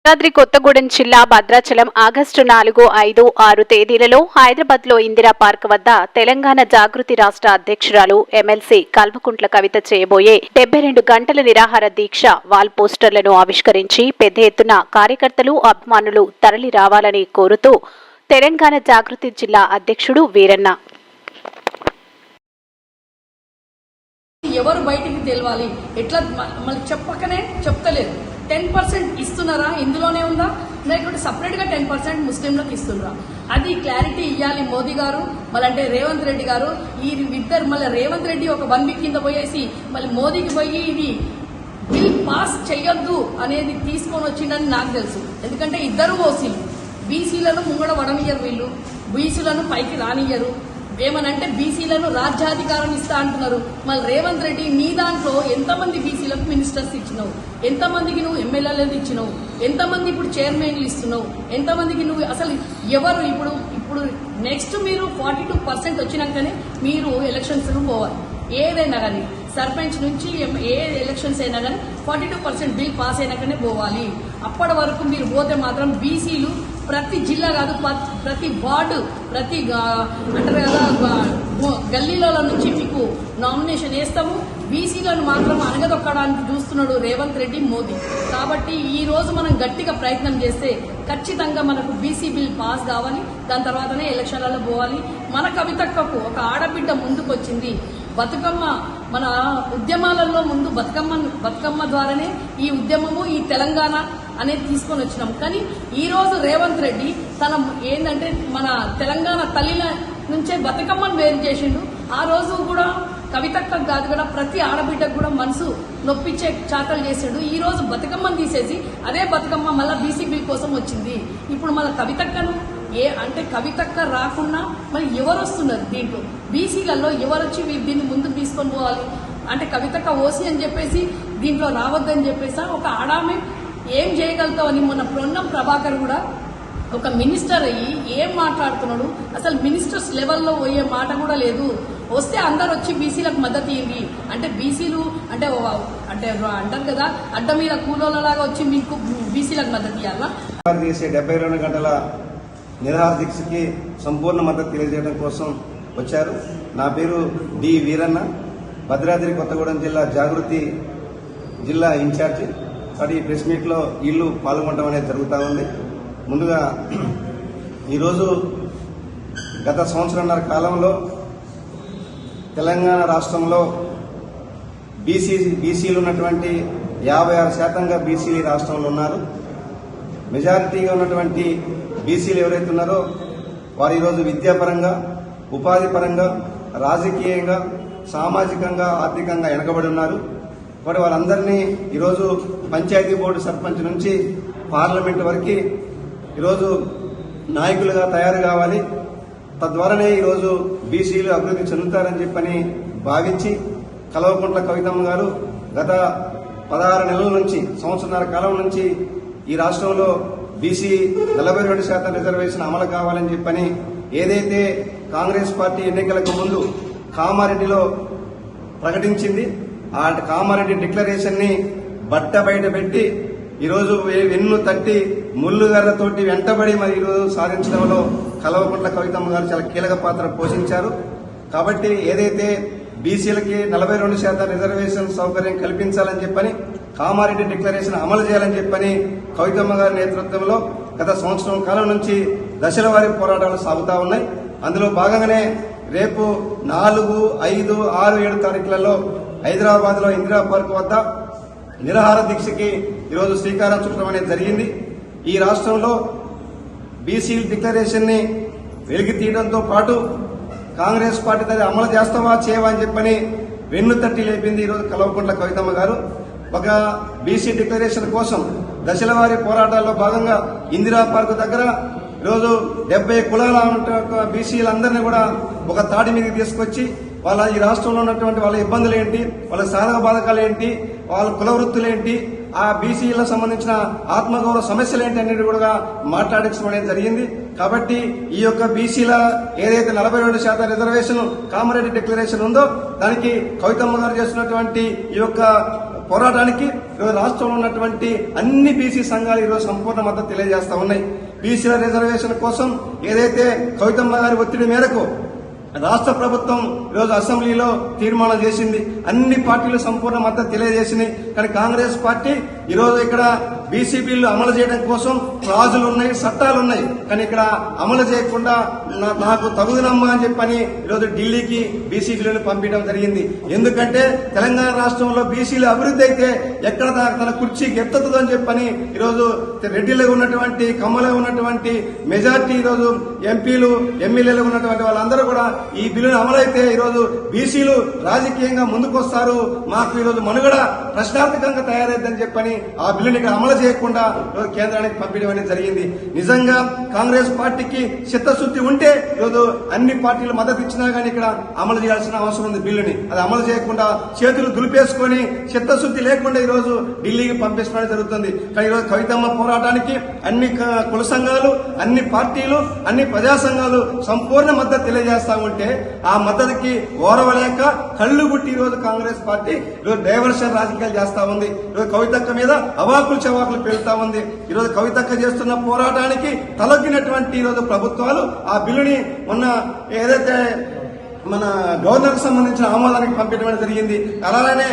భద్రాద్రి కొత్తగూడెం జిల్లా భద్రాచలం ఆగస్టు 4, 5, 6 తేదీలలో హైదరాబాద్లో ఇందిరా పార్క్ వద్ద తెలంగాణ జాగృతి రాష్ట్ర అధ్యక్షురాలు ఎమ్మెల్సీ కల్వకుంట్ల కవిత చేయబోయే 72 గంటల నిరాహార దీక్ష వాల్ పోస్టర్లను ఆవిష్కరించి పెద్ద ఎత్తున కార్యకర్తలు అభిమానులు తరలి రావాలని కోరుతూ తెలంగాణ జాగృతి జిల్లా అధ్యక్షుడు వీరన్న ఎవరు బయటికి తెలవాలి ఎట్లా మళ్ళీ చెప్పకనే చెప్తలేదు 10% ఇస్తున్నారా ఇందులోనే ఉందా లేకపోతే సపరేట్ గా 10% ముస్లింలకు ఇస్తున్నారా అది క్లారిటీ ఇవ్వాలి మోదీ గారు మళ్ళీ రేవంత్ రెడ్డి గారు ఈ ఇద్దరు మళ్ళీ రేవంత్ రెడ్డి ఒక 1 వీక్ కింద పోయేసి మళ్ళీ మోదీకి పోయి ఇది బిల్ పాస్ చెయ్యొద్దు అనేది తీసుకొని వచ్చిందని నాకు తెలుసు ఎందుకంటే ఇద్దరు ఓసీలు బీసీలను ముంగడ వడనియ్యరు వీళ్ళు బీసీలను పైకి రానియ్యరు ఏమనంటే బీసీలను రాజ్యాధికారం ఇస్తా అంటున్నారు మళ్ళీ రేవంత్ రెడ్డి నీ దాంట్లో ఎంతమంది బీసీలకు మినిస్టర్స్ ఇచ్చినావు ఎంతమందికి నువ్వు ఎమ్మెల్యేలను ఇచ్చినావు ఎంతమంది ఇప్పుడు చైర్మన్లు ఇస్తున్నావు ఎంతమందికి నువ్వు అసలు ఎవరు ఇప్పుడు నెక్స్ట్ మీరు 42% వచ్చినాకనే మీరు ఎలక్షన్స్ పోవాలి ఏదైనా కానీ సర్పంచ్ నుంచి ఏ ఎలక్షన్స్ అయినా కానీ 42% బిల్ పాస్ అయినాకనే పోవాలి అప్పటి వరకు మీరు పోతే మాత్రం బీసీలు ప్రతి జిల్లా కాదు ప్రతి వార్డు ప్రతి అంటారు కదా గల్లీల నుంచి మీకు నామినేషన్ వేస్తాము బీసీలను మాత్రం అనగదొక్కడానికి చూస్తున్నాడు రేవంత్ రెడ్డి మోదీ కాబట్టి ఈ రోజు మనం గట్టిగా ప్రయత్నం చేస్తే ఖచ్చితంగా మనకు బీసీ బిల్ పాస్ కావాలి దాని తర్వాతనే ఎలక్షన్లలో పోవాలి మన కవితక్కకు ఒక ఆడబిడ్డ ముందుకొచ్చింది బతుకమ్మ మన ఉద్యమాలలో ముందు బతుకమ్మ ద్వారానే ఈ ఉద్యమము ఈ తెలంగాణ అనేది తీసుకొని వచ్చినాం కానీ ఈ రోజు రేవంత్ రెడ్డి తన ఏంటంటే మన తెలంగాణ తల్లిల నుంచే బతుకమ్మను వేరు చేసిండు ఆ రోజు కూడా కవితక్క కాదు కూడా ప్రతి ఆడబిడ్డకు కూడా మనసు నొప్పించే చాటలు చేసాడు ఈ రోజు బతుకమ్మను తీసేసి అదే బతుకమ్మ మళ్ళీ బీసీ బిల్ కోసం వచ్చింది ఇప్పుడు మళ్ళీ కవితక్కను అంటే కవితక్క రాకుండా మరి ఎవరు వస్తున్నారు దీంట్లో బీసీలలో ఎవరొచ్చి దీన్ని ముందుకు తీసుకొని పోవాలి అంటే కవితక్క ఓసీ అని చెప్పేసి దీంట్లో రావద్దని చెప్పేసి ఒక ఆడామే ఏం చేయగలుగుతావు అని మొన్న పొన్నం ప్రభాకర్ కూడా ఒక మినిస్టర్ అయ్యి ఏం మాట్లాడుతున్నాడు అసలు మినిస్టర్స్ లెవెల్లో పోయే మాట కూడా లేదు వస్తే అందరు వచ్చి బీసీలకు మద్దతు ఇవ్వండి అంటే బీసీలు అంటే అంటారు కదా అడ్డ మీద కూలోళ్ళలాగా వచ్చి మీకు బీసీలకు మద్దతు ఇవ్వాలా 72 గంటల నిరాహార దీక్షకి సంపూర్ణ మద్దతు తెలియజేయడం కోసం వచ్చారు. నా పేరు డి వీరన్న, భద్రాద్రి కొత్తగూడెం జిల్లా జాగృతి జిల్లా ఇన్ఛార్జి. ఈ ప్రెస్ మీట్లో వీళ్ళు పాల్గొనడం అనేది జరుగుతూ ఉంది. ముందుగా ఈరోజు గత సంవత్సరంన్నర కాలంలో తెలంగాణ రాష్ట్రంలో బీసీలు ఉన్నటువంటి 56% బీసీలు రాష్ట్రంలో ఉన్నారు. మెజారిటీగా ఉన్నటువంటి బీసీలు ఎవరైతే ఉన్నారో వారు ఈరోజు విద్యాపరంగా ఉపాధి పరంగా రాజకీయంగా సామాజికంగా ఆర్థికంగా వెనకబడి ఉన్నారు. మరి వారందరినీ ఈరోజు పంచాయతీ బోర్డు సర్పంచ్ నుంచి పార్లమెంట్ వరకు ఈరోజు నాయకులుగా తయారు కావాలి, తద్వారానే ఈరోజు బీసీలు అభివృద్ధి చెందుతారని చెప్పని భావించి కల్వకుంట్ల కవితమ్మ గారు గత 16 నెలల నుంచి సంవత్సరన్నర కాలం నుంచి ఈ రాష్ట్రంలో బీసీ 42% రిజర్వేషన్ అమలు కావాలని చెప్పని ఏదైతే కాంగ్రెస్ పార్టీ ఎన్నికలకు ముందు కామారెడ్డిలో ప్రకటించింది ఆ కామారెడ్డి డిక్లరేషన్ ని బట్ట బయట పెట్టి ఈరోజు వెన్ను తట్టి ముళ్ళుగర్రతోటి వెంటబడి మరి ఈరోజు సాధించడంలో కల్వకుంట్ల కవితమ్మ గారు చాలా కీలక పాత్ర పోషించారు. కాబట్టి ఏదైతే బీసీలకి 42% రిజర్వేషన్ సౌకర్యం కల్పించాలని చెప్పని కామారెడ్డి డిక్లరేషన్ అమలు చేయాలని చెప్పని కవితమ్మ గారి నేతృత్వంలో గత సంవత్సరం కాలం నుంచి దశల వారీ పోరాటాలు సాగుతా ఉన్నాయి. అందులో భాగంగానే రేపు 4, 5, 6, 7 తారీఖులలో హైదరాబాద్ లో ఇందిరా పార్క్ వద్ద నిరాహార దీక్షకి ఈరోజు శ్రీకారం చుట్టడం అనేది జరిగింది. ఈ రాష్ట్రంలో బీసీ డిక్లరేషన్ ని వెలికి తీయడంతో పాటు కాంగ్రెస్ పార్టీ దాన్ని అమలు చేస్తావా చేయవా అని చెప్పని వెన్ను తట్టి లేపింది ఈరోజు కల్వకుంట్ల కవితమ్మ గారు. ఒక బీసీ డిక్లరేషన్ కోసం దశల వారీ పోరాటాల్లో భాగంగా ఇందిరా పార్క్ దగ్గర ఈరోజు 70 కులాల బీసీలందరినీ కూడా ఒక తాటి మీదకి తీసుకొచ్చి వాళ్ళ ఈ రాష్ట్రంలో ఉన్నటువంటి వాళ్ళ ఇబ్బందులు ఏంటి, వాళ్ళ సాధక బాధకాలు ఏంటి, వాళ్ళ కుల వృత్తులు ఏంటి, ఆ బీసీలకు సంబంధించిన ఆత్మగౌరవ సమస్యలు ఏంటనేది కూడా మాట్లాడించడం జరిగింది. కాబట్టి ఈ యొక్క బీసీల ఏదైతే 42% రిజర్వేషన్ కామారెడ్డి డిక్లరేషన్ ఉందో దానికి కవితమ్మ గారు చేస్తున్నటువంటి ఈ యొక్క పోరాటానికి ఈరోజు రాష్ట్రంలో ఉన్నటువంటి అన్ని బీసీ సంఘాలు ఈరోజు సంపూర్ణ మద్దతు తెలియజేస్తా ఉన్నాయి. బీసీల రిజర్వేషన్ కోసం ఏదైతే కవితమ్మ గారి ఒత్తిడి మేరకు రాష్ట్ర ప్రభుత్వం ఈరోజు అసెంబ్లీలో తీర్మానం చేసింది, అన్ని పార్టీలు సంపూర్ణ మద్దతు తెలియజేసింది. కానీ కాంగ్రెస్ పార్టీ ఈరోజు ఇక్కడ బీసీ బిల్లు అమలు చేయడం కోసం క్లాజులు ఉన్నాయి, చట్టాలు ఉన్నాయి, కానీ ఇక్కడ అమలు చేయకుండా నాకు తగుదనమ్మా అని చెప్పని ఈరోజు ఢిల్లీకి బీసీ బిల్లును పంపించడం జరిగింది. ఎందుకంటే తెలంగాణ రాష్ట్రంలో బీసీలు అభివృద్ధి అయితే ఎక్కడ తన కుర్చీకి ఎత్తుతుందని చెప్పని ఈరోజు రెడ్డిలో ఉన్నటువంటి కమ్మలో ఉన్నటువంటి మెజార్టీ ఈరోజు ఎంపీలు ఎమ్మెల్యేలు ఉన్నటువంటి వాళ్ళందరూ కూడా ఈ బిల్లును అమలైతే ఈరోజు బీసీలు రాజకీయంగా ముందుకొస్తారు, మాకు ఈరోజు మనుగడ ప్రశ్నార్థకంగా తయారైద్దని చెప్పని ఆ బిల్లుని ఇక్కడ అమలు చేయకుండా కేంద్రానికి పంపించడం అనేది జరిగింది. నిజంగా కాంగ్రెస్ పార్టీకి చిత్తశుద్ధి ఉంటే ఈరోజు అన్ని పార్టీలు మద్దతు ఇచ్చినా గానీ ఇక్కడ అమలు చేయాల్సిన అవసరం ఉంది. బిల్లుని అది అమలు చేయకుండా చేతులు దులిపేసుకొని చిత్తశుద్ధి లేకుండా ఈరోజు ఢిల్లీకి పంపించడం జరుగుతుంది. కానీ ఈరోజు కవితమ్మ పోరాటానికి అన్ని కుల సంఘాలు, అన్ని పార్టీలు, అన్ని ప్రజా సంఘాలు సంపూర్ణ మద్దతు తెలియజేస్తా ఉంటే ఆ మద్దతుకి ఓరవలేక కళ్ళు గుట్టి ఈరోజు కాంగ్రెస్ పార్టీ ఈరోజు డైవర్షన్ రాజకీయాలు చేస్తా ఉంది. ఈరోజు కవితక్క మీద అవాకులు చవాకులు పెళ్తా ఉంది. ఈరోజు కవితక్క చేస్తున్న పోరాటానికి తలొగ్గినటువంటి ఈరోజు ప్రభుత్వాలు ఆ బిల్లుని మొన్న ఏదైతే మన గవర్నర్ సంబంధించిన ఆమోదానికి పంపించడం జరిగింది. అలానే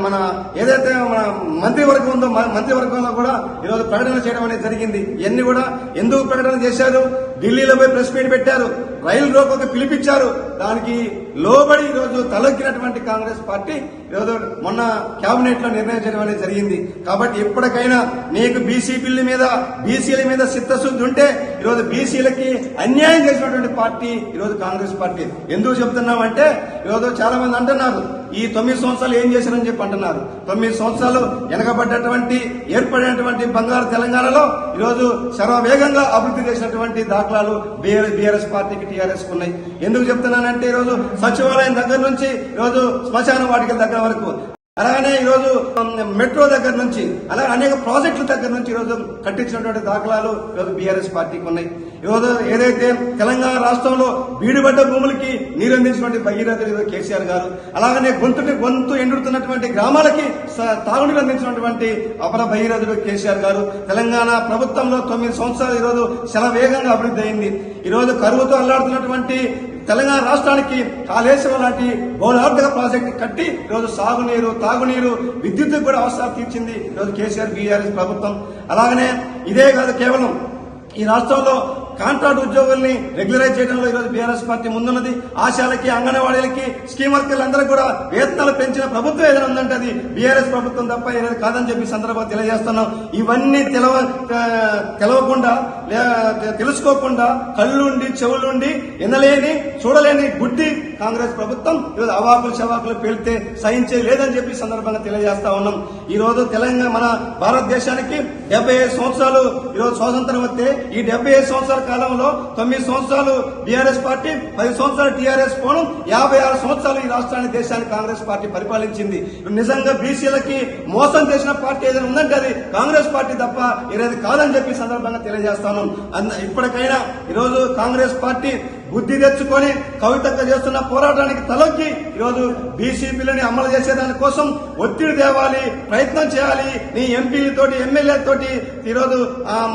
మన ఏదైతే మన మంత్రివర్గం ఉందో మంత్రివర్గంలో కూడా ఈరోజు ప్రకటన చేయడం అనేది జరిగింది. ఇవన్నీ కూడా ఎందుకు ప్రకటన చేశారు? ఢిల్లీలో పోయి ప్రెస్ మీట్ పెట్టారు, రైలు రోకోకి పిలిపించారు. దానికి లోబడి ఈరోజు తలొక్కినటువంటి కాంగ్రెస్ పార్టీ ఈరోజు మొన్న కేబినెట్ లో నిర్ణయం చేయడం అనేది జరిగింది. కాబట్టి ఎప్పటికైనా నీకు బీసీ బిల్లు మీద బీసీల మీద చిత్తశుద్ధి ఉంటే ఈరోజు బీసీలకి అన్యాయం చేసినటువంటి పార్టీ ఈరోజు కాంగ్రెస్ పార్టీ. ఎందుకు చెప్తున్నామంటే ఈరోజు చాలా మంది అంటున్నారు ఈ 9 సంవత్సరాలు ఏం చేశారని చెప్పి అంటున్నారు. 9 సంవత్సరాలు వెనకబడ్డటువంటి ఏర్పడినటువంటి బంగారు తెలంగాణలో ఈరోజు సర్వవేగంగా అభివృద్ధి చేసినటువంటి దాఖలాలు బీఆర్ఎస్ పార్టీకి టీఆర్ఎస్ ఉన్నాయి. ఎందుకు చెప్తున్నానంటే ఈరోజు సచివాలయం దగ్గర నుంచి ఈరోజు శ్మశాన వాటికల దగ్గర వరకు, అలాగనే ఈరోజు మెట్రో దగ్గర నుంచి, అలాగే అనేక ప్రాజెక్టుల దగ్గర నుంచి ఈరోజు కట్టించినటువంటి దాఖలాలు ఈరోజు బీఆర్ఎస్ పార్టీకి ఉన్నాయి. ఈరోజు ఏదైతే తెలంగాణ రాష్ట్రంలో బీడుబడ్డ భూములకి నీరందించినటువంటి భగీరథులు కేసీఆర్ గారు, అలాగనే గొంతు ఎండుతున్నటువంటి గ్రామాలకి తాగునీరు అందించినటువంటి అపర భగీరథుడు కేసీఆర్ గారు. తెలంగాణ ప్రభుత్వంలో 9 సంవత్సరాలు ఈరోజు శరవేగంగా అభివృద్ధి అయింది. ఈరోజు కరువుతో అల్లాడుతున్నటువంటి తెలంగాణ రాష్ట్రానికి కాళేశ్వరం లాంటి బహుళార్థక ప్రాజెక్టు కట్టి ఈరోజు సాగునీరు, తాగునీరు, విద్యుత్ కూడా అవసరాలు తీర్చింది ఈరోజు కేసీఆర్ బీఆర్ఎస్ ప్రభుత్వం. అలాగనే ఇదే కాదు, కేవలం ఈ రాష్ట్రంలో కాంట్రాక్ట్ ఉద్యోగుల్ని రెగ్యులరైజ్ చేయడంలో ఈరోజు బీఆర్ఎస్ పార్టీ ముందున్నది. ఆశాలకి, అంగన్వాడీలకి, స్కీమ్ వర్కర్లందరికీ కూడా వేతనాలు పెంచిన ప్రభుత్వం ఏదైనా ఉందంటే అది బీఆర్ఎస్ ప్రభుత్వం తప్ప ఏదైనా కాదని చెప్పి సందర్భంగా తెలియజేస్తున్నాం. ఇవన్నీ తెలవకుండా తెలుసుకోకుండా కళ్ళుండి చెవులుండి వినలేని చూడలేని గుడ్డి కాంగ్రెస్ ప్రభుత్వం ఈరోజు అవాకులు చవాకులు పెళ్తే సహించే లేదని చెప్పి సందర్భంగా తెలియజేస్తా ఉన్నాం. ఈ రోజు తెలంగాణ మన భారతదేశానికి 75 సంవత్సరాలు ఈరోజు స్వాతంత్రం వస్తే ఈ 75 సంవత్సరాల కాలంలో 9 సంవత్సరాలు బీఆర్ఎస్ పార్టీ, 10 సంవత్సరాలు టీఆర్ఎస్ పోవడం, 56 సంవత్సరాలు ఈ రాష్ట్రాన్ని దేశాన్ని కాంగ్రెస్ పార్టీ పరిపాలించింది. నిజంగా బీసీలకి మోసం చేసిన పార్టీ ఏదైనా ఉందంటే అది కాంగ్రెస్ పార్టీ తప్ప ఏదైతే కాదని చెప్పి సందర్భంగా తెలియజేస్తాను. ఇప్పటికైనా ఈరోజు కాంగ్రెస్ పార్టీ బుద్ధి తెచ్చుకొని కవితక్క చేస్తున్న పోరాటానికి తలొక్కి ఈరోజు బీసీ బిల్లుని అమలు చేసేదాని కోసం ఒత్తిడి తేవాలి, ప్రయత్నం చేయాలి. నీ ఎంపీలతోటి, ఎమ్మెల్యేలతోటి ఈరోజు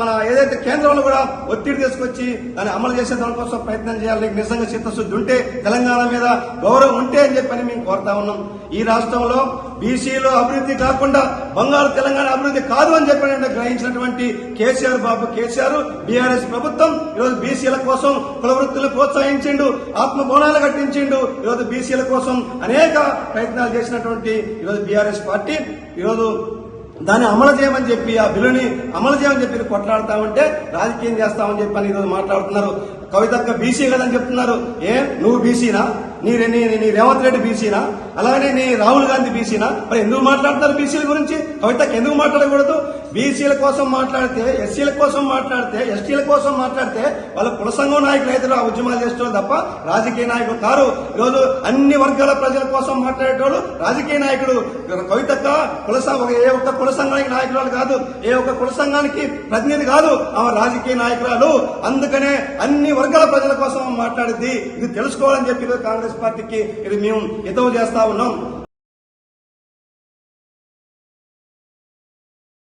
మన ఏదైతే కేంద్రంలో కూడా ఒత్తిడి తీసుకొచ్చి దాన్ని అమలు చేసే దానికోసం ప్రయత్నం చేయాలి. నీకు నిజంగా చిత్తశుద్ధి ఉంటే, తెలంగాణ మీద గౌరవం ఉంటే అని చెప్పని మేము కోరుతా ఉన్నాం. ఈ రాష్ట్రంలో బీసీలో అభివృద్ధి కాకుండా బంగారు తెలంగాణ అభివృద్ధి కాదు అని చెప్పి గ్రహించినటువంటి కేసీఆర్ బాబు, కేసీఆర్ బీఆర్ఎస్ ప్రభుత్వం ఈరోజు బీసీల కోసం కుల వృత్తులు ప్రోత్సహించిండు, ఆత్మ భవనాలు కట్టించిండు. ఈరోజు బీసీల కోసం అనేక ప్రయత్నాలు చేసినటువంటి ఈరోజు బీఆర్ఎస్ పార్టీ ఈరోజు దాన్ని అమలు చేయమని చెప్పి, ఆ బిల్లుని అమలు చేయమని చెప్పి కొట్లాడుతా ఉంటే రాజకీయం చేస్తామని చెప్పని ఈరోజు మాట్లాడుతున్నారు. కవితక్క బీసీ కదని చెప్తున్నారు. నువ్వు బీసీనా? నీ రేవంత్ రెడ్డి బీసీనా? అలాగే నీ రాహుల్ గాంధీ బీసీనా? మరి ఎందుకు మాట్లాడుతున్నారు బీసీల గురించి? కవితక్క ఎందుకు మాట్లాడకూడదు? బీసీల కోసం మాట్లాడితే, ఎస్సీల కోసం మాట్లాడితే, ఎస్టీల కోసం మాట్లాడితే వాళ్ళ కుల సంఘం నాయకులు అయితే ఆ ఉద్యమాలు చేసేవాళ్ళు తప్ప రాజకీయ నాయకులు కారు. ఈరోజు అన్ని వర్గాల ప్రజల కోసం మాట్లాడేటోళ్ళు రాజకీయ నాయకుడు. కవితక్క కుల ఏ ఒక్క కుల సంఘానికి నాయకురాలు కాదు, ఏ ఒక్క కుల సంఘానికి ప్రతినిధి కాదు, ఆమె రాజకీయ నాయకురాలు. అందుకనే అన్ని వర్గాల ప్రజల కోసం మాట్లాడింది. ఇది తెలుసుకోవాలని చెప్పి కాంగ్రెస్ పార్టీకి ఇది మేము హితవు చేస్తా ఉన్నాం.